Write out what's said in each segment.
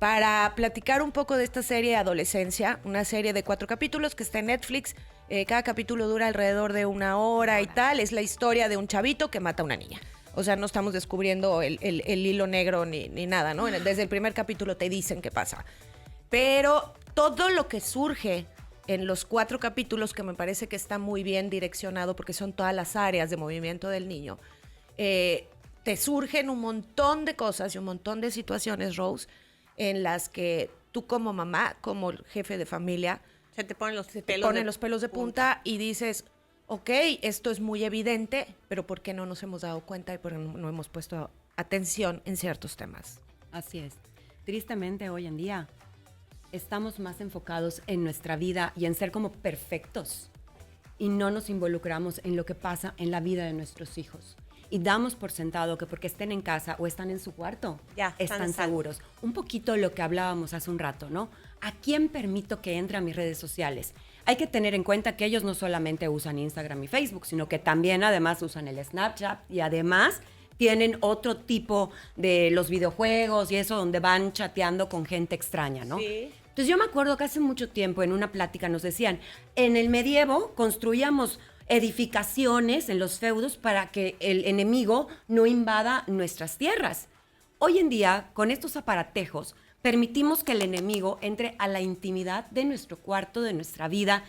para platicar un poco de esta serie Adolescencia, una serie de 4 capítulos que está en Netflix. Cada capítulo dura alrededor de 1 hora y tal. Es la historia de un chavito que mata a una niña. O sea, no estamos descubriendo el hilo negro ni nada, ¿no? Desde el primer capítulo te dicen qué pasa. Pero todo lo que surge en los 4 capítulos, que me parece que está muy bien direccionado porque son todas las áreas de movimiento del niño, te surgen un montón de cosas y un montón de situaciones, Rose, en las que tú como mamá, como jefe de familia, Se te ponen los pelos de punta y dices, ok, esto es muy evidente, pero ¿por qué no nos hemos dado cuenta y por qué no hemos puesto atención en ciertos temas? Así es. Tristemente, hoy en día, estamos más enfocados en nuestra vida y en ser como perfectos y no nos involucramos en lo que pasa en la vida de nuestros hijos. Y damos por sentado que porque estén en casa o están en su cuarto, ya, están seguros. Un poquito lo que hablábamos hace un rato, ¿no? ¿A quién permito que entre a mis redes sociales? Hay que tener en cuenta que ellos no solamente usan Instagram y Facebook, sino que también además usan el Snapchat y además tienen otro tipo de los videojuegos y eso donde van chateando con gente extraña, ¿no? Sí. Entonces yo me acuerdo que hace mucho tiempo en una plática nos decían, en el medievo construíamos edificaciones en los feudos para que el enemigo no invada nuestras tierras. Hoy en día, con estos aparatejos, permitimos que el enemigo entre a la intimidad de nuestro cuarto, de nuestra vida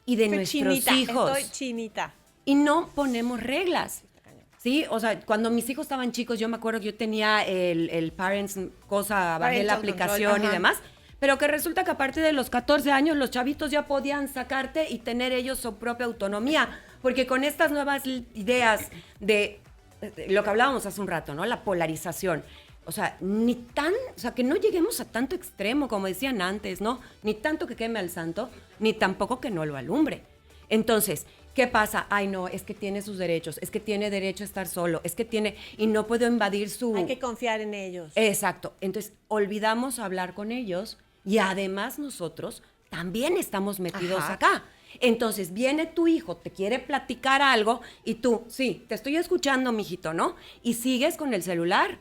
y de nuestros hijos. Estoy chinita. Y no ponemos reglas. Sí, o sea, cuando mis hijos estaban chicos, yo me acuerdo que yo tenía el Parents cosa, bajé la aplicación control, y demás, pero que resulta que a partir de los 14 años los chavitos ya podían sacarte y tener ellos su propia autonomía, porque con estas nuevas ideas de lo que hablábamos hace un rato, ¿no? La polarización. O sea, que no lleguemos a tanto extremo, como decían antes, ¿no? Ni tanto que queme al santo, ni tampoco que no lo alumbre. Entonces, ¿qué pasa? Ay, no, es que tiene sus derechos, es que tiene derecho a estar solo, es que tiene, y no puedo invadir su... Hay que confiar en ellos. Exacto. Entonces, olvidamos hablar con ellos y además nosotros también estamos metidos acá. Entonces, viene tu hijo, te quiere platicar algo y tú, sí, te estoy escuchando, mijito, ¿no? Y sigues con el celular.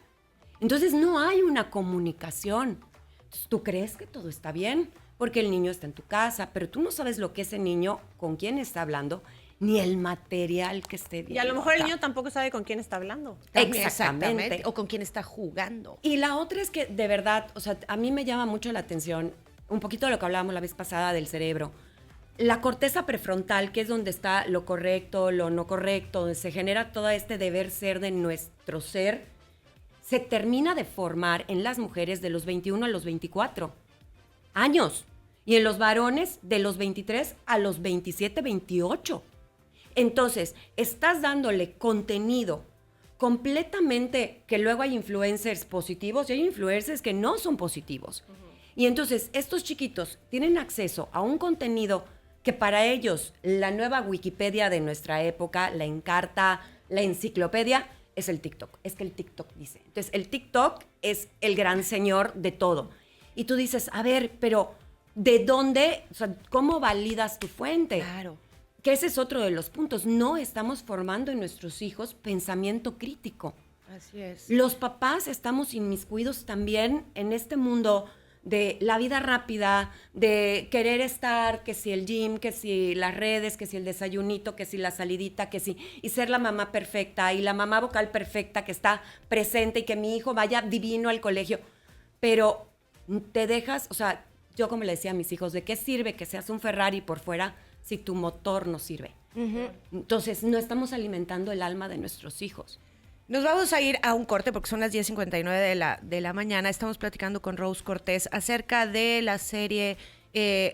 Entonces, no hay una comunicación. Entonces, tú crees que todo está bien porque el niño está en tu casa, pero tú no sabes lo que ese niño, con quién está hablando, ni el material que esté viendo. Y a lo mejor el acá. niño tampoco sabe con quién está hablando. Exactamente. O con quién está jugando. Y la otra es que, de verdad, o sea, a mí me llama mucho la atención, un poquito de lo que hablábamos la vez pasada del cerebro. La corteza prefrontal, que es donde está lo correcto, lo no correcto, donde se genera todo este deber ser de nuestro ser, se termina de formar en las mujeres de los 21 a los 24 años. Y en los varones de los 23 a los 27, 28. Entonces, estás dándole contenido completamente, que luego hay influencers positivos y hay influencers que no son positivos. Y entonces, estos chiquitos tienen acceso a un contenido que para ellos, la nueva Wikipedia de nuestra época, la Encarta, la enciclopedia, es el TikTok. Es que el TikTok dice. Entonces, el TikTok es el gran señor de todo. Y tú dices, a ver, pero ¿de dónde? O sea, ¿cómo validas tu fuente? Claro. Que ese es otro de los puntos. No estamos formando en nuestros hijos pensamiento crítico. Así es. Los papás estamos inmiscuidos también en este mundo de la vida rápida, de querer estar, que si el gym, que si las redes, que si el desayunito, que si la salidita, que si, y ser la mamá perfecta y la mamá vocal perfecta que está presente y que mi hijo vaya divino al colegio. Pero te dejas, o sea, yo como le decía a mis hijos, ¿de qué sirve que seas un Ferrari por fuera si tu motor no sirve? Entonces, no estamos alimentando el alma de nuestros hijos. Nos vamos a ir a un corte porque son las 10:59 de la mañana. Estamos platicando con Rose Cortés acerca de la serie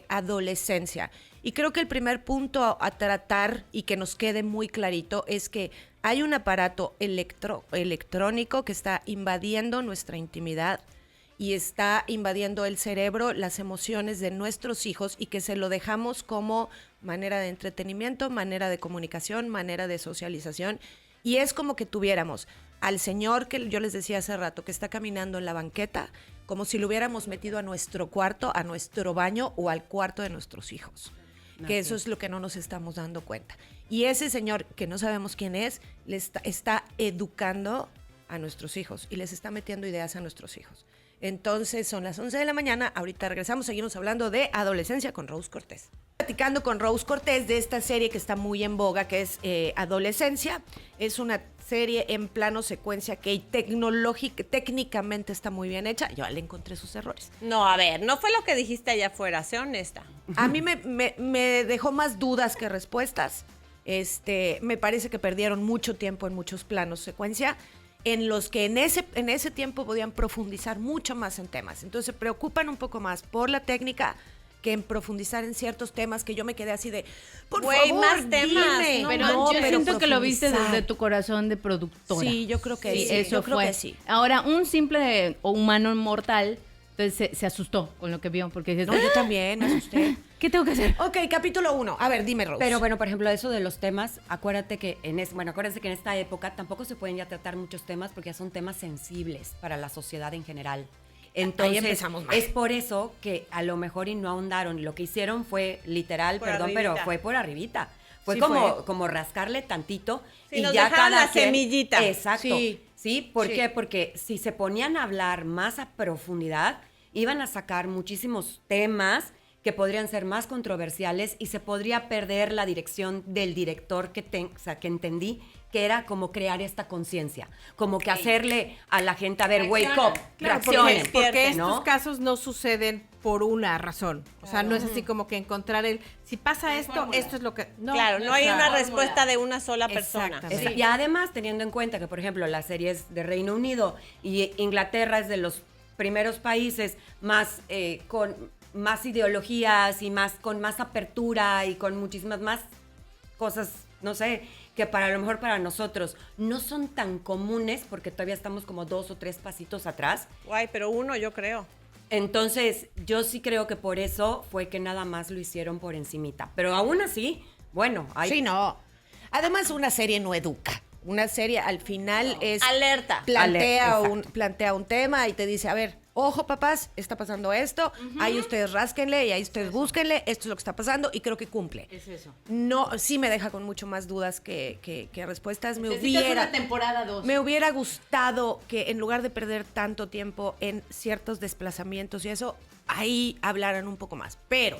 Adolescencia. Y creo que el primer punto a tratar y que nos quede muy clarito es que hay un aparato electrónico que está invadiendo nuestra intimidad y está invadiendo el cerebro, las emociones de nuestros hijos y que se lo dejamos como manera de entretenimiento, manera de comunicación, manera de socialización. Y es como que tuviéramos al señor que yo les decía hace rato, que está caminando en la banqueta, como si lo hubiéramos metido a nuestro cuarto, a nuestro baño o al cuarto de nuestros hijos. Que eso es lo que no nos estamos dando cuenta. Y ese señor, que no sabemos quién es, está educando a nuestros hijos y les está metiendo ideas a nuestros hijos. Entonces son las 11 de la mañana, ahorita regresamos, seguimos hablando de adolescencia con Rose Cortés. Platicando con Rose Cortés de esta serie que está muy en boga, que es Adolescencia. Es una serie en plano secuencia que técnicamente está muy bien hecha. Yo le encontré sus errores. No, a ver, no fue lo que dijiste allá afuera, sé honesta. A mí me dejó más dudas que respuestas. Me parece que perdieron mucho tiempo en muchos planos secuencia, en los que en ese tiempo podían profundizar mucho más en temas. Entonces se preocupan un poco más por la técnica que en profundizar en ciertos temas que yo me quedé así de, por favor, más temas, dime. no, Pero yo siento que lo viste profundizar. desde tu corazón de productora. Sí, yo creo que sí. Eso yo creo fue. que sí. Ahora, un simple o humano mortal, entonces se asustó con lo que vio, porque dices, No, yo también me asusté. ¿qué tengo que hacer? Ok, capítulo 1. A ver, dime, Rose. Pero bueno, por ejemplo, eso de los temas, acuérdate que acuérdense que en esta época tampoco se pueden ya tratar muchos temas porque ya son temas sensibles para la sociedad en general. Entonces, empezamos mal. es por eso que a lo mejor y no ahondaron. Lo que hicieron fue literal, Por pero arribita. fue por arribita. Fue Sí, como rascarle tantito Sí, y nos ya dejaron cada la quien- semillita. Exacto. Sí. ¿Por Sí. qué? Porque si se ponían a hablar más a profundidad, iban a sacar muchísimos temas que podrían ser más controversiales y se podría perder la dirección del director que entendí que era como crear esta conciencia, como que hacerle a la gente, a ver, wake up, Claro, reaccionen, porque estos ¿no? casos no suceden por una razón. O sea, no es así como que encontrar si pasa esto, esto es lo que... No, Claro, no hay una fórmula. respuesta de una sola persona. Exactamente. Y además, teniendo en cuenta que, por ejemplo, la serie es de Reino Unido y Inglaterra es de los primeros países más con más ideologías y con más apertura y con muchísimas más cosas, no sé, que para lo mejor para nosotros no son tan comunes porque todavía estamos como 2 o 3 pasitos atrás. Guay, pero uno yo creo. Entonces, yo sí creo que por eso fue que nada más lo hicieron por encimita. Pero aún así, bueno, hay... Sí, no. Además, una serie no educa. Una serie al final es... Alerta. Plantea un tema y te dice, a ver, ojo papás, está pasando esto, ahí ustedes rásquenle y ahí ustedes búsquenle, esto es lo que está pasando y creo que cumple. Es eso. No, sí me deja con mucho más dudas que respuestas. Necesitas una temporada 2. Me hubiera gustado que en lugar de perder tanto tiempo en ciertos desplazamientos y eso, ahí hablaran un poco más. Pero,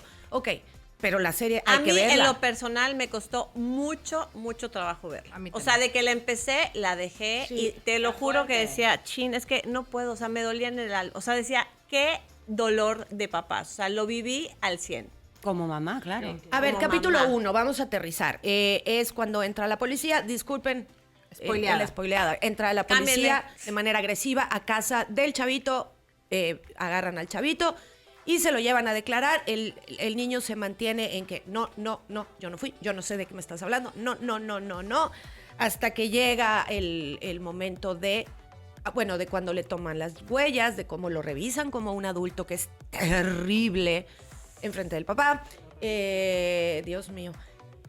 pero la serie hay A que mí, verla. en lo personal, me costó mucho trabajo verla. A mí O sea, también. de que la empecé, la dejé Sí, y te lo juro que decía, chin, es que no puedo, o sea, me dolía en el alma. O sea, decía, qué dolor de papás. O sea, lo viví al 100. Como mamá, claro. A ver, como capítulo mamá. 1, vamos a aterrizar. Es cuando entra la policía, disculpen. Spoileada. La spoileada. Entra la policía Cámbienle. de manera agresiva a casa del chavito, agarran al chavito y se lo llevan a declarar. El niño se mantiene en que no, yo no fui, yo no sé de qué me estás hablando, no, hasta que llega el momento de cuando le toman las huellas, de cómo lo revisan como un adulto, que es terrible enfrente del papá. Dios mío.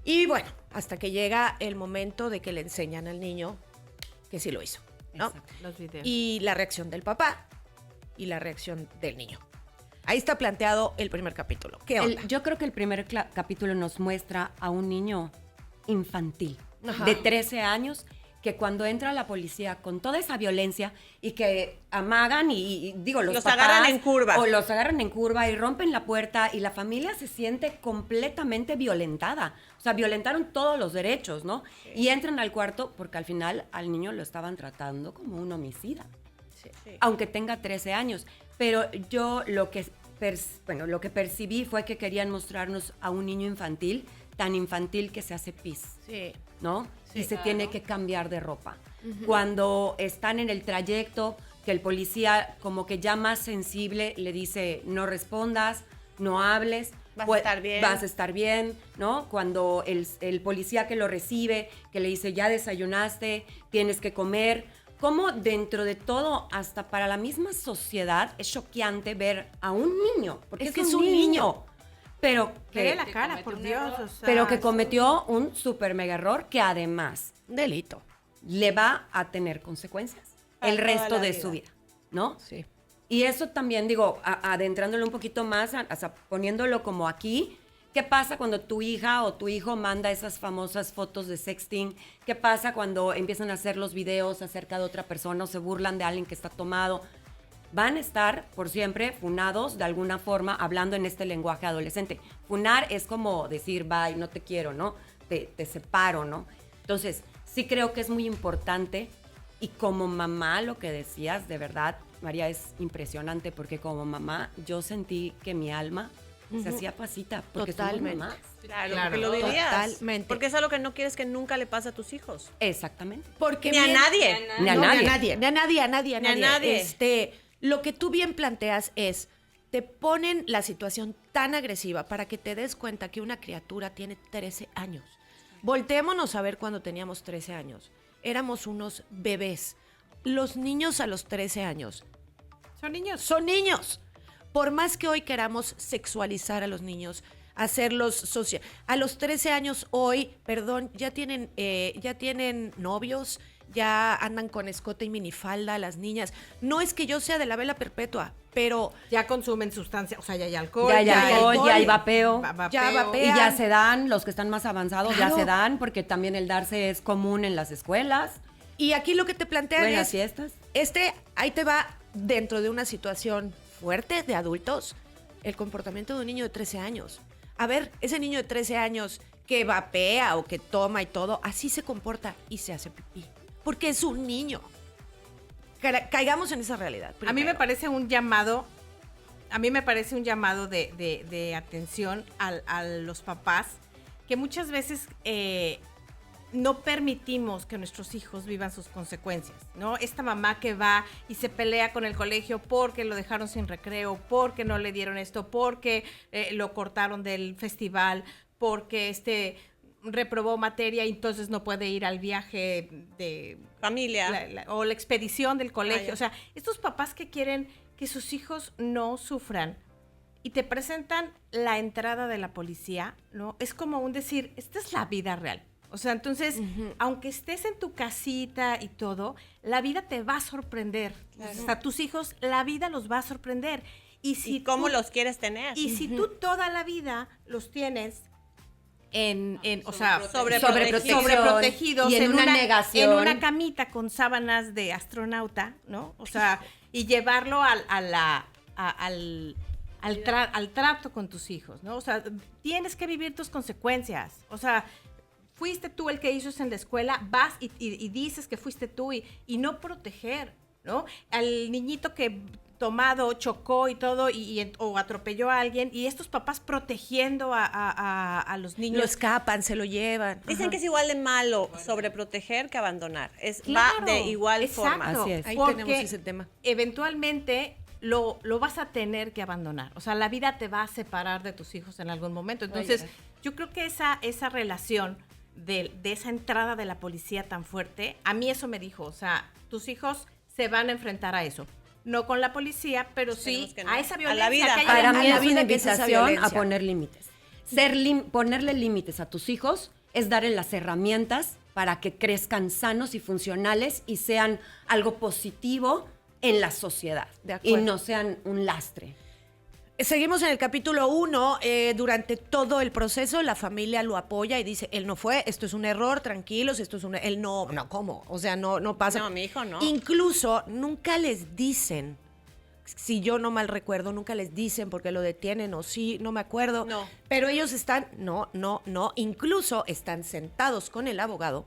Y bueno, hasta que llega el momento de que le enseñan al niño que sí lo hizo, ¿no? Los videos. Y la reacción del papá y la reacción del niño. Ahí está planteado el primer capítulo. ¿Qué onda? Yo creo que el primer capítulo nos muestra a un niño infantil Ajá. de 13 años que cuando entra la policía con toda esa violencia y que amagan y digo, los papás, agarran en curva. o los agarran en curva y rompen la puerta y la familia se siente completamente violentada. O sea, violentaron todos los derechos, ¿no? Sí. Y entran al cuarto porque al final al niño lo estaban tratando como un homicida. Sí. Aunque tenga 13 años. Pero yo lo que percibí fue que querían mostrarnos a un niño infantil, tan infantil que se hace pis, Sí. ¿no? Sí, y se tiene que cambiar de ropa. Cuando están en el trayecto, que el policía como que ya más sensible le dice, no respondas, no hables. Vas a estar bien. Vas a estar bien, ¿no? Cuando el policía que lo recibe, que le dice, ya desayunaste, tienes que comer. Cómo dentro de todo, hasta para la misma sociedad, es choqueante ver a un niño, porque es un niño, pero Ve que, la cara, por Dios. O sea, pero que cometió un super mega error que además Delito. le va a tener consecuencias Para el toda resto la de vida. su vida, ¿no? Sí. Y eso también, digo, adentrándolo un poquito más, o sea, poniéndolo como aquí, ¿qué pasa cuando tu hija o tu hijo manda esas famosas fotos de sexting? ¿Qué pasa cuando empiezan a hacer los videos acerca de otra persona o se burlan de alguien que está tomado? van a estar por siempre funados de alguna forma hablando en este lenguaje adolescente. Funar es como decir, bye, no te quiero, ¿no? Te separo, ¿no? Entonces, sí creo que es muy importante y como mamá, lo que decías, de verdad, María, es impresionante porque como mamá yo sentí que mi alma se hacía pasita porque Totalmente. somos mamás. Claro, Claro. porque lo vivías. Totalmente. Porque es algo que no quieres que nunca le pase a tus hijos. Exactamente. Porque Ni a bien- nadie. Ni a No, nadie. Ni a nadie, ni a nadie, a nadie, a Ni a nadie. nadie. Lo que tú bien planteas es, te ponen la situación tan agresiva para que te des cuenta que una criatura tiene 13 años. Volteémonos a ver cuando teníamos 13 años. Éramos unos bebés. Los niños a los 13 años Son niños. son niños. Por más que hoy queramos sexualizar a los niños, hacerlos a los 13 años hoy, perdón, ya tienen novios, ya andan con escote y minifalda las niñas. No es que yo sea de la vela perpetua, pero Ya consumen sustancias, o sea, ya hay alcohol. Ya hay alcohol, alcohol, ya hay vapeo. ya Y vapean. ya se dan, los que están más avanzados Claro. ya se dan, porque también el darse es común en las escuelas, y aquí lo que te plantean o en las es, fiestas. ahí te va dentro de una situación fuerte de adultos, el comportamiento de un niño de 13 años. A ver, ese niño de 13 años que vapea o que toma y todo, así se comporta y se hace pipí. Porque es un niño. Caigamos en esa realidad. A mí me primero. parece un llamado, de atención a los papás, que muchas veces no permitimos que nuestros hijos vivan sus consecuencias, ¿no? Esta mamá que va y se pelea con el colegio porque lo dejaron sin recreo, porque no le dieron esto, porque lo cortaron del festival, porque reprobó materia y entonces no puede ir al viaje de Familia. o la expedición del colegio. ya. O sea, estos papás que quieren que sus hijos no sufran y te presentan la entrada de la policía, ¿no? Es como un decir, esta es la vida real. O sea, entonces, aunque estés en tu casita y todo, la vida te va a sorprender. O sea, tus hijos, la vida los va a sorprender. Y si ¿Y cómo tú- los quieres tener? Y si tú toda la vida los tienes o sea, Sobreprotegidos. sobreprotegidos Y en una negación. en una camita con sábanas de astronauta, ¿no? O sea, y llevarlo al trato con tus hijos, ¿no? O sea, tienes que vivir tus consecuencias. O sea, fuiste tú el que hizo eso en la escuela, vas y dices que fuiste tú y no proteger, ¿no? Al niñito que tomado, chocó y todo, o atropelló a alguien, y estos papás protegiendo a los niños. Lo escapan, se lo llevan. Dicen que es igual de malo sobreproteger que abandonar. Va Claro, de igual exacto, forma. Así es. Ahí porque tenemos ese tema. eventualmente lo vas a tener que abandonar. O sea, la vida te va a separar de tus hijos en algún momento. Entonces, yo creo que esa relación de esa entrada de la policía tan fuerte, a mí eso me dijo, o sea, tus hijos se van a enfrentar a eso. No con la policía, pero Esperemos sí que no. a esa A la violencia. vida. que haya Para a mí la es vida una que es esa invitación a violencia. poner límites. Ponerle límites a tus hijos es darle las herramientas para que crezcan sanos y funcionales y sean algo positivo en la sociedad De y acuerdo. no sean un lastre. Seguimos en el capítulo 1. Durante todo el proceso, la familia lo apoya y dice, él no fue, esto es un error, tranquilos, esto es un... Él no, ¿cómo? O sea, no pasa. No, mi hijo no. Incluso nunca les dicen, si yo no mal recuerdo, nunca les dicen porque lo detienen o sí, no me acuerdo. No. Pero ellos están, no, incluso están sentados con el abogado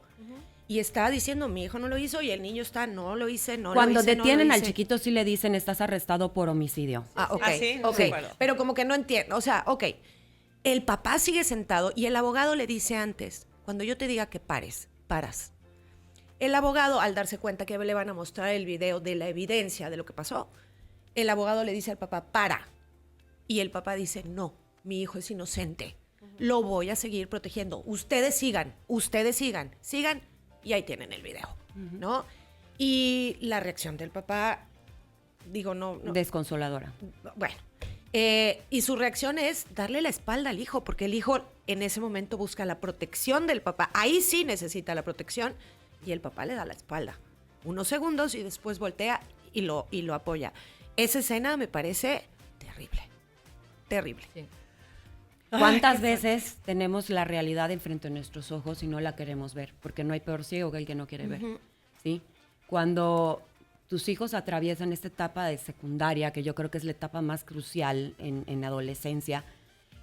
y está diciendo, mi hijo no lo hizo y el niño está, no lo hice, no Cuando lo hice, detienen no lo al hice. chiquito sí le dicen, estás arrestado por homicidio. Ah, ok. Ah, sí, no ok. me acuerdo. Pero como que no entiendo. O sea, ok. El papá sigue sentado y el abogado le dice antes, cuando yo te diga que pares, paras. El abogado, al darse cuenta que le van a mostrar el video de la evidencia de lo que pasó, el abogado le dice al papá, para. Y el papá dice, no, mi hijo es inocente. Lo voy a seguir protegiendo. Ustedes sigan. Y ahí tienen el video, ¿no? Y la reacción del papá, digo, no. Desconsoladora. Bueno, y su reacción es darle la espalda al hijo, porque el hijo en ese momento busca la protección del papá. Ahí sí necesita la protección y el papá le da la espalda. Unos segundos y después voltea y lo apoya. Esa escena me parece terrible. Terrible. ¿Cuántas veces tenemos la realidad enfrente de nuestros ojos y no la queremos ver? Porque no hay peor ciego que el que no quiere ver, ¿sí? Cuando tus hijos atraviesan esta etapa de secundaria, que yo creo que es la etapa más crucial en adolescencia,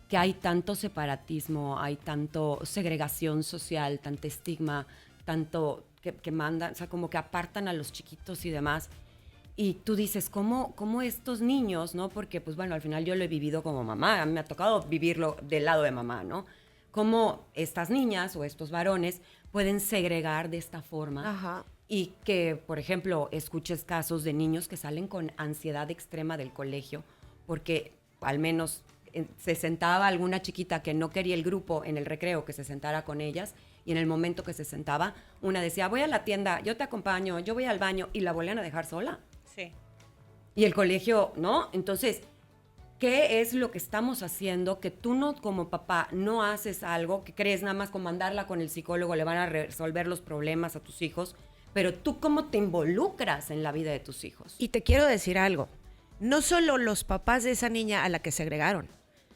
que hay tanto separatismo, hay tanto segregación social, tanto estigma, tanto que mandan, o sea, como que apartan a los chiquitos y demás. Y tú dices, ¿cómo estos niños, no? Porque, pues bueno, al final yo lo he vivido como mamá, a mí me ha tocado vivirlo del lado de mamá, ¿no? Cómo estas niñas o estos varones pueden segregar de esta forma. Ajá. Y que, por ejemplo, escuches casos de niños que salen con ansiedad extrema del colegio porque al menos se sentaba alguna chiquita que no quería el grupo en el recreo que se sentara con ellas, y en el momento que se sentaba, una decía, voy a la tienda, yo te acompaño, yo voy al baño, y la volvían a dejar sola. Sí. Y el colegio, ¿no? Entonces, ¿qué es lo que estamos haciendo que tú no, como papá, no haces algo que crees nada más con mandarla con el psicólogo le van a resolver los problemas a tus hijos? Pero tú, ¿cómo te involucras en la vida de tus hijos? Y te quiero decir algo. No solo los papás de esa niña a la que segregaron,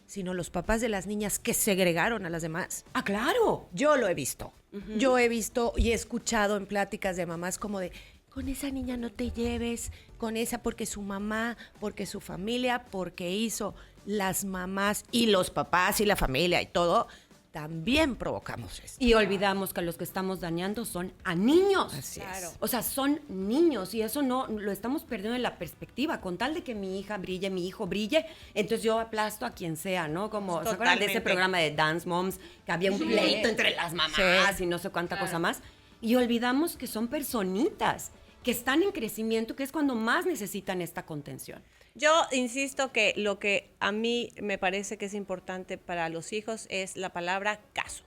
sino los papás de las niñas que segregaron a las demás. ¡Ah, claro! Yo lo he visto. Yo he visto y he escuchado en pláticas de mamás como de, con esa niña no te lleves, con esa porque su mamá, porque su familia, porque hizo. Las mamás y los papás y la familia y todo, también provocamos esto. Y olvidamos que los que estamos dañando son a niños. Así Claro. es. O sea, son niños y eso no lo estamos perdiendo en la perspectiva. Con tal de que mi hija brille, mi hijo brille, entonces yo aplasto a quien sea, ¿no? Como, ¿se acuerdan de ese Totalmente. programa de Dance Moms? Que había un pleito entre las mamás y no sé cuánta cosa más. Y olvidamos que son personitas que están en crecimiento, que es cuando más necesitan esta contención. Yo insisto que lo que a mí me parece que es importante para los hijos es la palabra caso.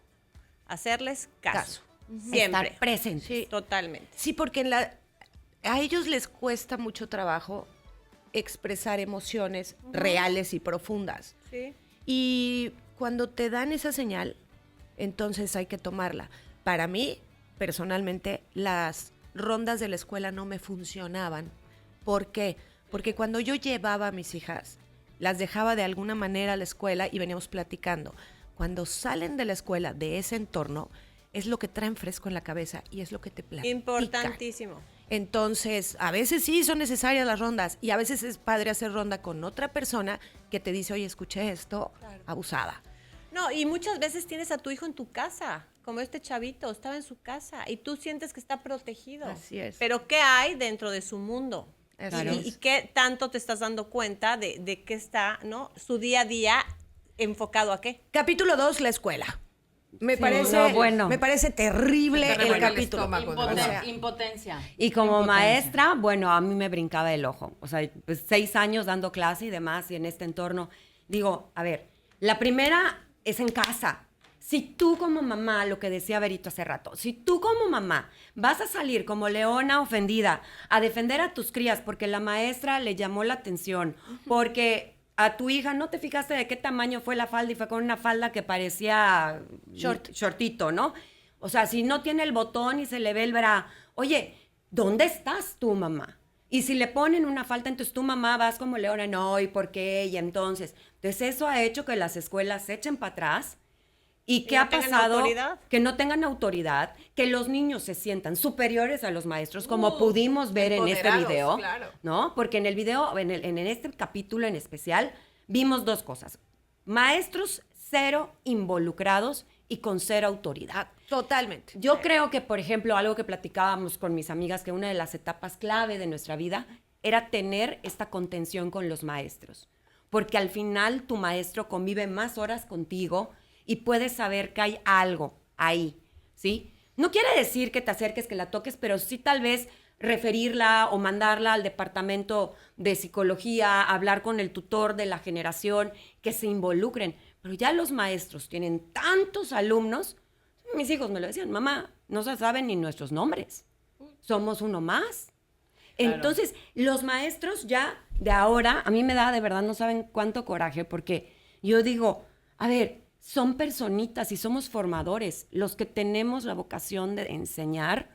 Hacerles caso. Siempre. Estar presentes. Sí. Totalmente. Sí, porque a ellos les cuesta mucho trabajo expresar emociones reales y profundas. Sí. Y cuando te dan esa señal, entonces hay que tomarla. Para mí, personalmente, las rondas de la escuela no me funcionaban. ¿Por qué? Porque cuando yo llevaba a mis hijas, las dejaba de alguna manera a la escuela y veníamos platicando. Cuando salen de la escuela, de ese entorno, es lo que traen fresco en la cabeza y es lo que te platican. Importantísimo. Entonces, a veces sí son necesarias las rondas y a veces es padre hacer ronda con otra persona que te dice, oye, escuché esto, abusada. No, y muchas veces tienes a tu hijo en tu casa, como este chavito, estaba en su casa y tú sientes que está protegido. Así es. Pero ¿qué hay dentro de su mundo? Claro. ¿Y qué tanto te estás dando cuenta de qué está, ¿no? Su día a día enfocado a qué? Capítulo 2, la escuela. Me Sí, parece no, bueno. me parece terrible Te el revuelve el capítulo. estómago, de O verdad. sea, Impotencia. Y como Impotencia. maestra, bueno, a mí me brincaba el ojo. O sea, pues 6 años dando clase y demás, y en este entorno. Digo, a ver, la primera es en casa. Si tú como mamá, lo que decía Berito hace rato, si tú como mamá vas a salir como leona ofendida a defender a tus crías porque la maestra le llamó la atención, porque a tu hija no te fijaste de qué tamaño fue la falda y fue con una falda que parecía shortito, ¿no? O sea, si no tiene el botón y se le ve el bra, oye, ¿dónde estás tú, mamá? Y si le ponen una falta, entonces tu mamá vas como leona, no, ¿y por qué? Y entonces eso ha hecho que las escuelas se echen para atrás. ¿Y qué no ha tengan pasado? autoridad. Que no tengan autoridad, que los niños se sientan superiores a los maestros, como pudimos ver en este empoderados, video, claro. ¿no? Porque en el video, en este capítulo en especial, vimos 2 cosas. Maestros cero involucrados y con cero autoridad. totalmente. Yo creo que, por ejemplo, algo que platicábamos con mis amigas, que una de las etapas clave de nuestra vida era tener esta contención con los maestros. Porque al final tu maestro convive más horas contigo y puedes saber que hay algo ahí, ¿sí? No quiere decir que te acerques, que la toques, pero sí tal vez referirla o mandarla al departamento de psicología, hablar con el tutor de la generación, que se involucren. Pero ya los maestros tienen tantos alumnos. Mis hijos me lo decían, mamá, no se saben ni nuestros nombres. Somos uno más. Entonces, los maestros ya de ahora, a mí me da de verdad, no saben cuánto coraje, porque yo digo, a ver, son personitas y somos formadores. Los que tenemos la vocación de enseñar,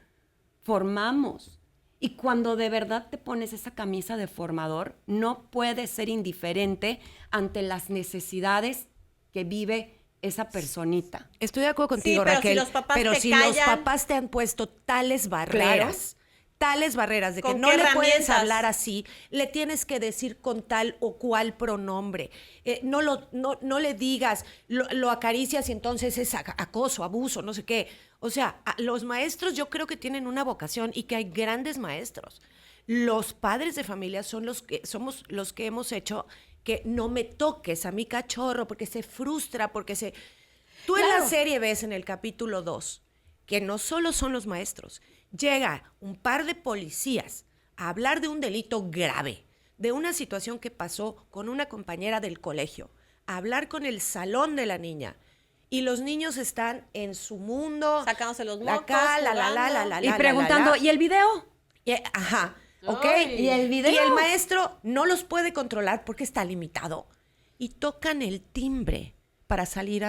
formamos. Y cuando de verdad te pones esa camisa de formador, no puedes ser indiferente ante las necesidades que vive esa personita. Estoy de acuerdo contigo, pero Raquel. si los papás pero te si los callan. papás te han puesto tales barreras, tales barreras de que ¿Con no qué le puedes herramientas? hablar así, le tienes que decir con tal o cual pronombre. No le digas, lo acaricias y entonces es acoso, abuso, no sé qué. O sea, los maestros yo creo que tienen una vocación y que hay grandes maestros. Los padres de familia somos los que hemos hecho que no me toques a mi cachorro porque se frustra, Tú en la serie ves en el capítulo 2 que no solo son los maestros, llega un par de policías a hablar de un delito grave, de una situación que pasó con una compañera del colegio, a hablar con el salón de la niña. Y los niños están en su mundo. Sacándose los mocos, acá, jugando. Y preguntando, ¿y el video? Ajá, ¿ok? ¿Y el video? Y el maestro no los puede controlar porque está limitado. Y tocan el timbre para salir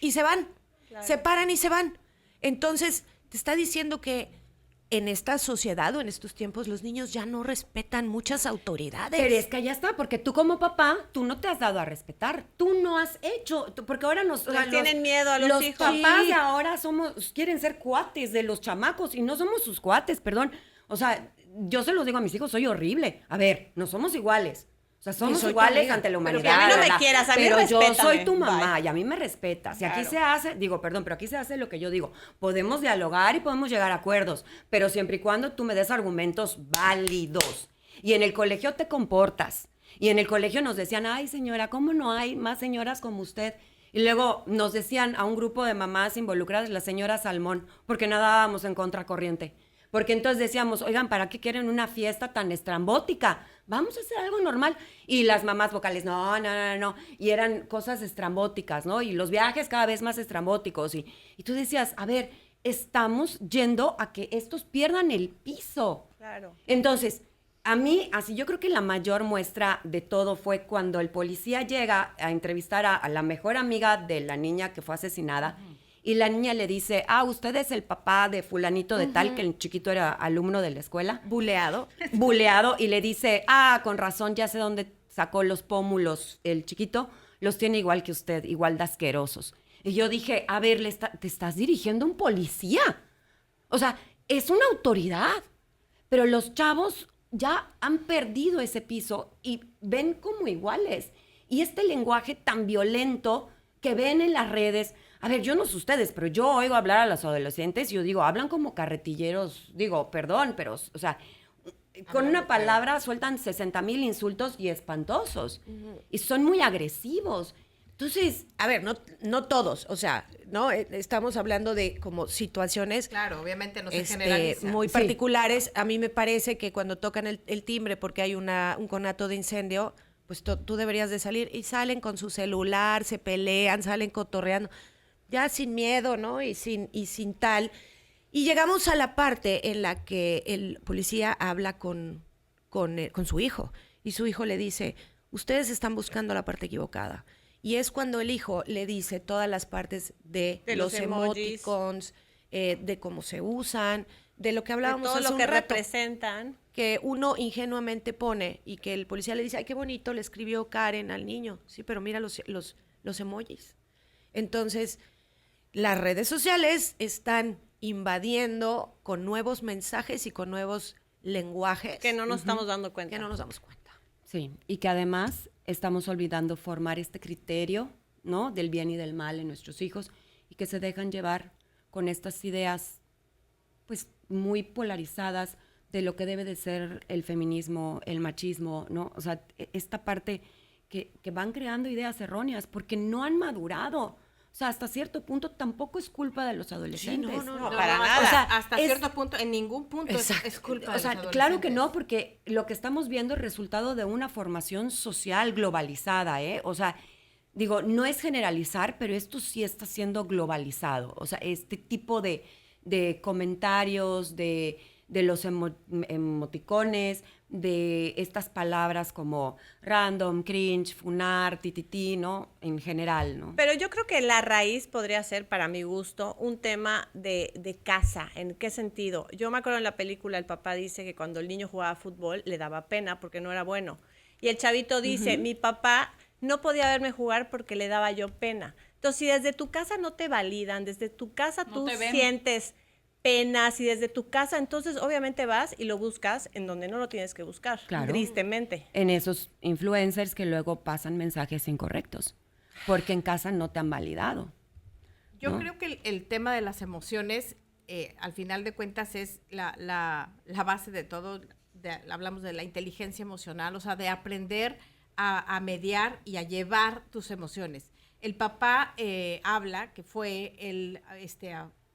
y se van. Claro. Se paran y se van. Entonces, te está diciendo que en esta sociedad o en estos tiempos los niños ya no respetan muchas autoridades. Pero es que ya está, porque tú como papá, tú no te has dado a respetar. Tú no has hecho, porque ahora tienen miedo a los hijos. Los papás de ahora quieren ser cuates de los chamacos y no somos sus cuates, perdón. O sea, yo se los digo a mis hijos, soy horrible. A ver, no somos iguales. O sea, somos iguales ante la humanidad. Pero que a mí no me quieras, a mí pero yo respétame. soy tu mamá y a mí me respetas. Y Claro. aquí se hace, pero aquí se hace lo que yo digo. Podemos dialogar y podemos llegar a acuerdos, pero siempre y cuando tú me des argumentos válidos. Y en el colegio te comportas. Y en el colegio nos decían, ay señora, ¿cómo no hay más señoras como usted? Y luego nos decían a un grupo de mamás involucradas, la señora Salmón, porque nadábamos en contracorriente. Porque entonces decíamos, oigan, ¿para qué quieren una fiesta tan estrambótica? Vamos a hacer algo normal. Y las mamás vocales, no. Y eran cosas estrambóticas, ¿no? Y los viajes cada vez más estrambóticos. Y tú decías, a ver, estamos yendo a que estos pierdan el piso. Claro. Entonces, a mí, así yo creo que la mayor muestra de todo fue cuando el policía llega a entrevistar a la mejor amiga de la niña que fue asesinada. Y la niña le dice, usted es el papá de fulanito de tal, que el chiquito era alumno de la escuela. Buleado. Y le dice, con razón, ya sé dónde sacó los pómulos el chiquito, los tiene igual que usted, igual de asquerosos. Y yo dije, a ver, te estás dirigiendo a un policía. O sea, es una autoridad. Pero los chavos ya han perdido ese piso y ven como iguales. Y este lenguaje tan violento que ven en las redes. A ver, yo no sé ustedes, pero yo oigo hablar a los adolescentes y yo digo, hablan como carretilleros. Digo, perdón, pero, o sea, con una palabra sueltan 60,000 insultos y espantosos. Y son muy agresivos. Entonces, a ver, no todos, o sea, ¿no? Estamos hablando de como situaciones claro, obviamente no se generaliza. muy particulares. A mí me parece que cuando tocan el timbre porque hay un conato de incendio, pues tú deberías de salir y salen con su celular, se pelean, salen cotorreando, ya sin miedo, ¿no? Y sin tal. Y llegamos a la parte en la que el policía habla con su hijo y su hijo le dice, ustedes están buscando la parte equivocada. Y es cuando el hijo le dice todas las partes de los emoticons, de cómo se usan, de lo que hablábamos hace un rato. De todo lo que representan. Que uno ingenuamente pone y que el policía le dice, ay, qué bonito, le escribió Karen al niño. Sí, pero mira los emojis. Entonces, las redes sociales están invadiendo con nuevos mensajes y con nuevos lenguajes. Que no nos estamos dando cuenta. Que no nos damos cuenta. sí, y que además estamos olvidando formar este criterio, ¿no? Del bien y del mal en nuestros hijos y que se dejan llevar con estas ideas, pues, muy polarizadas de lo que debe de ser el feminismo, el machismo, ¿no? O sea, esta parte que van creando ideas erróneas porque no han madurado. O sea, hasta cierto punto tampoco es culpa de los adolescentes. Sí, no, para nada. O sea, hasta cierto punto, en ningún punto es culpa de los adolescentes. Claro que no, porque lo que estamos viendo es resultado de una formación social globalizada, ¿eh? O sea, digo, no es generalizar, pero esto sí está siendo globalizado. O sea, este tipo de comentarios, de los emoticones, de estas palabras como random, cringe, funar, tititi, ¿no? En general, ¿no? Pero yo creo que la raíz podría ser, para mi gusto, un tema de casa. ¿En qué sentido? Yo me acuerdo en la película, el papá dice que cuando el niño jugaba fútbol le daba pena porque no era bueno. Y el chavito dice, mi papá no podía verme jugar porque le daba yo pena. Entonces, si desde tu casa no te validan, desde tu casa tú sientes penas y desde tu casa, entonces obviamente vas y lo buscas en donde no lo tienes que buscar, Claro. tristemente. En esos influencers que luego pasan mensajes incorrectos, porque en casa no te han validado. Yo ¿no? creo que el tema de las emociones, al final de cuentas, es la base de todo. Hablamos de la inteligencia emocional, o sea, de aprender a mediar y a llevar tus emociones. El papá habla que fue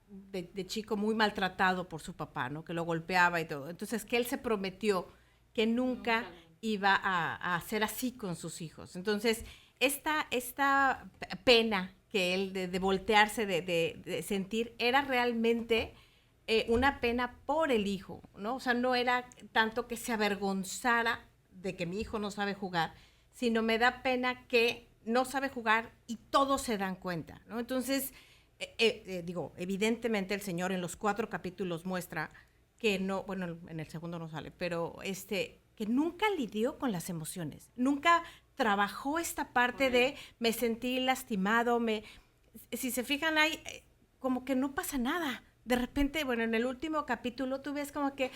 de chico muy maltratado por su papá, ¿no? Que lo golpeaba y todo. Entonces, que él se prometió que nunca iba a hacer así con sus hijos. Entonces, esta pena que él de voltearse, de sentir, era realmente una pena por el hijo, ¿no? O sea, no era tanto que se avergonzara de que mi hijo no sabe jugar, sino me da pena que no sabe jugar y todos se dan cuenta, ¿no? Entonces, digo, evidentemente el Señor en los 4 capítulos muestra que no, bueno, en el segundo no sale, pero que nunca lidió con las emociones, nunca trabajó esta parte de me sentí lastimado, si se fijan ahí, como que no pasa nada. De repente, bueno, en el último capítulo tú ves como que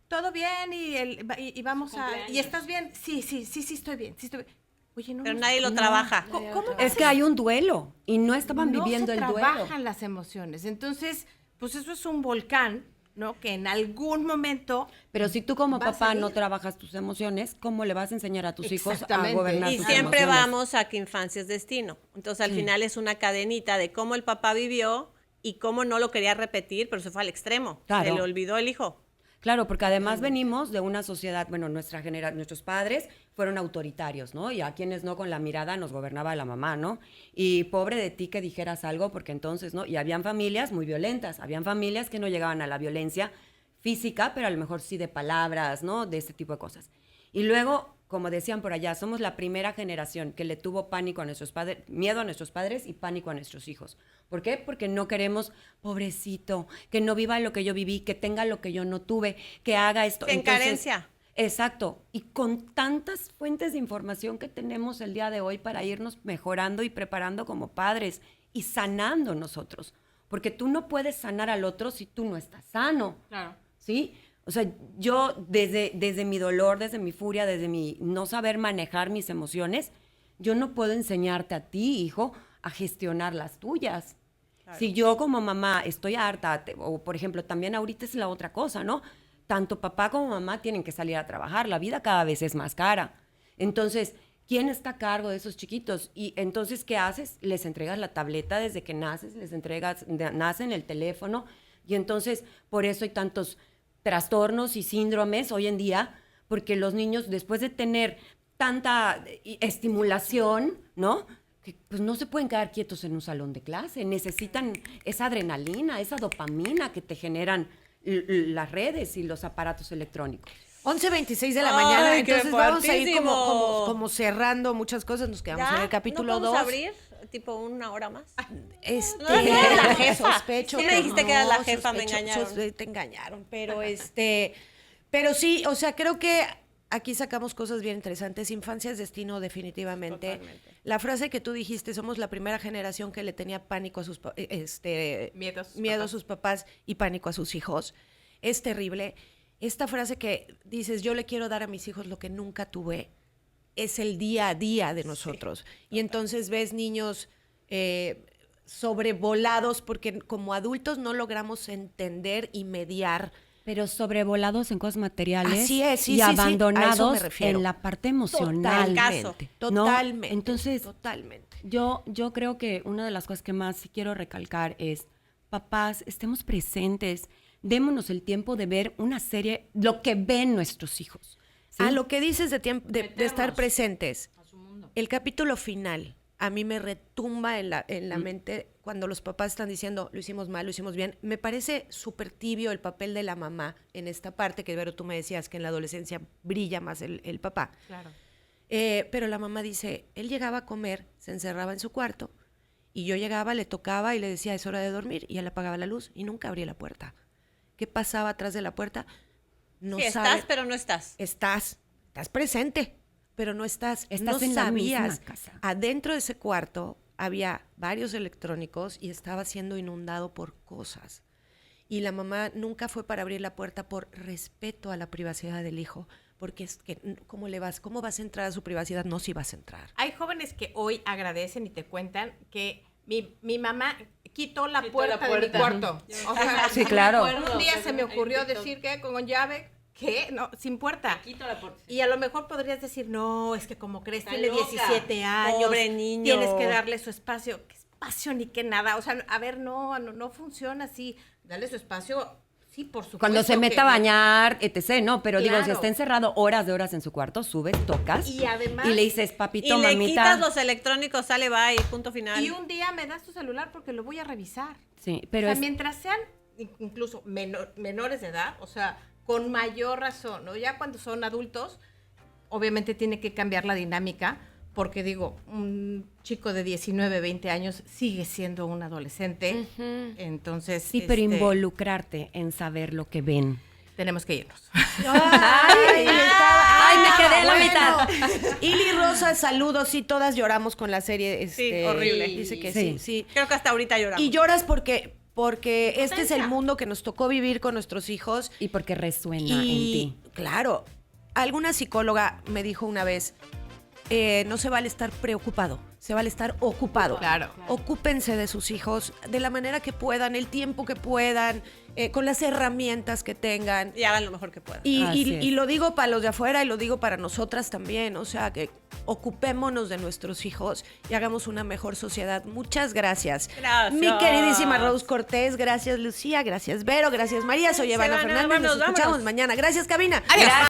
todo bien y vamos ¿y estás bien? Sí, estoy bien, sí estoy bien. Oye, no. Pero nadie lo trabaja. ¿Cómo Es que hay un duelo y no estaban viviendo el No se duelo. trabajan las emociones. Entonces, pues eso es un volcán, ¿no? Que en algún momento... Pero si tú como Va a papá no salir. trabajas tus emociones, ¿cómo le vas a enseñar a tus hijos a Exactamente. gobernar Y sus siempre emociones? vamos a que infancia es destino. Entonces, al final es una cadenita de cómo el papá vivió y cómo no lo quería repetir, pero se fue al extremo. Claro. Se le olvidó el hijo. Claro, porque además venimos de una sociedad, bueno, nuestros padres fueron autoritarios, ¿no? Y a quienes no con la mirada nos gobernaba la mamá, ¿no? Y pobre de ti que dijeras algo, porque entonces, ¿no? Y habían familias muy violentas, habían familias que no llegaban a la violencia física, pero a lo mejor sí de palabras, ¿no? De este tipo de cosas. Y luego, como decían por allá, somos la primera generación que le tuvo pánico a nuestros padres, miedo a nuestros padres y pánico a nuestros hijos. ¿Por qué? Porque no queremos, pobrecito, que no viva lo que yo viví, que tenga lo que yo no tuve, que haga esto. En Entonces, carencia. Exacto. Y con tantas fuentes de información que tenemos el día de hoy para irnos mejorando y preparando como padres y sanando nosotros. Porque tú no puedes sanar al otro si tú no estás sano. Claro. ¿Sí? O sea, yo desde mi dolor, desde mi furia, desde mi no saber manejar mis emociones, yo no puedo enseñarte a ti, hijo, a gestionar las tuyas. Claro. Si yo como mamá estoy harta, o por ejemplo, también ahorita es la otra cosa, ¿no? Tanto papá como mamá tienen que salir a trabajar, la vida cada vez es más cara. Entonces, ¿quién está a cargo de esos chiquitos? Y entonces, ¿qué haces? Les entregas la tableta desde que naces, nacen el teléfono, y entonces, por eso hay tantos trastornos y síndromes hoy en día, porque los niños, después de tener tanta estimulación, ¿no? Que pues no se pueden quedar quietos en un salón de clase, necesitan esa adrenalina, esa dopamina que te generan las redes y los aparatos electrónicos. 11:26 de la Ay, mañana, qué entonces vamos a ir fuertísimo. como cerrando muchas cosas, nos quedamos en el capítulo ¿No 2. podemos abrir tipo una hora más? Este, No, eres la jefa. Sospecho Sí me que dijiste que eras la jefa, me sospecho, engañaron. te engañaron, pero sí, o sea, creo que aquí sacamos cosas bien interesantes. Infancia es destino, definitivamente. Totalmente. La frase que tú dijiste, somos la primera generación que le tenía pánico a sus miedo a sus papás y pánico a sus hijos. Es terrible. Esta frase que dices, yo le quiero dar a mis hijos lo que nunca tuve, es el día a día de nosotros. Y entonces ves niños sobrevolados porque como adultos no logramos entender y mediar. Pero sobrevolados en cosas materiales. Así es, sí, y sí, sí, a eso abandonados me refiero. en la parte emocional. Totalmente, ¿no? Totalmente. Entonces, totalmente. yo creo que una de las cosas que más sí quiero recalcar es, papás, estemos presentes, démonos el tiempo de ver una serie, lo que ven nuestros hijos. ¿sí? A lo que dices de estar presentes, el capítulo final a mí me retumba en la mente cuando los papás están diciendo, lo hicimos mal, lo hicimos bien. Me parece súper tibio el papel de la mamá en esta parte, que Vero, tú me decías que en la adolescencia brilla más el papá. Claro. Pero la mamá dice, él llegaba a comer, se encerraba en su cuarto, y yo llegaba, le tocaba y le decía, es hora de dormir, y él apagaba la luz y nunca abría la puerta. ¿Qué pasaba atrás de la puerta? No Sí, sabe. estás, pero no estás. Estás presente, pero no estás no en la sabías. misma casa. Adentro de ese cuarto había varios electrónicos y estaba siendo inundado por cosas. y la mamá nunca fue para abrir la puerta por respeto a la privacidad del hijo, porque es que ¿cómo vas a entrar a su privacidad? No, si vas a entrar. Hay jóvenes que hoy agradecen y te cuentan que mi mamá quitó la puerta de mi cuarto. O sea, Sí, claro. Un día se me ocurrió decir que con llave, ¿qué? No, sin puerta. Quito la puerta. Y a lo mejor podrías decir, no, es que como crees, Está tiene loca. 17 años. Pobre niño. Tienes que darle su espacio. ¿Qué espacio ni qué nada? O sea, a ver, no funciona así. Dale su espacio, sí, por supuesto. Cuando se meta a bañar, etc., ¿no? Pero digo, si Claro. está encerrado horas de horas en su cuarto, subes, tocas Y además- y le dices, papito, Y le mamita. quitas los electrónicos, sale, bye, punto final. Y un día me das tu celular porque lo voy a revisar. Sí, pero o sea, es- mientras sean incluso menores de edad, o sea, con mayor razón, ¿no? Ya cuando son adultos, obviamente tiene que cambiar la dinámica, porque digo, un chico de 19, 20 años sigue siendo un adolescente, entonces... sí, pero involucrarte en saber lo que ven. Tenemos que irnos. Ay, me quedé en la mitad. Ili Rosa, saludos, sí, todas lloramos con la serie. Sí, horrible. Dice que Sí. sí. Creo que hasta ahorita lloramos. Y lloras porque este es el mundo que nos tocó vivir con nuestros hijos. Y porque resuena en Y ti. claro, alguna psicóloga me dijo una vez, no se vale estar preocupado, se vale estar ocupado. Claro. Ocúpense de sus hijos de la manera que puedan, el tiempo que puedan, con las herramientas que tengan. Y hagan lo mejor que puedan. Así es. Y lo digo para los de afuera y lo digo para nosotras también, o sea, que ocupémonos de nuestros hijos y hagamos una mejor sociedad. Muchas gracias. Gracias. Mi queridísima Rose Cortés, gracias Lucía, gracias Vero, gracias María, soy Se Evana van, Fernández, vámonos, nos escuchamos vámonos. mañana. Gracias, cabina. Adiós.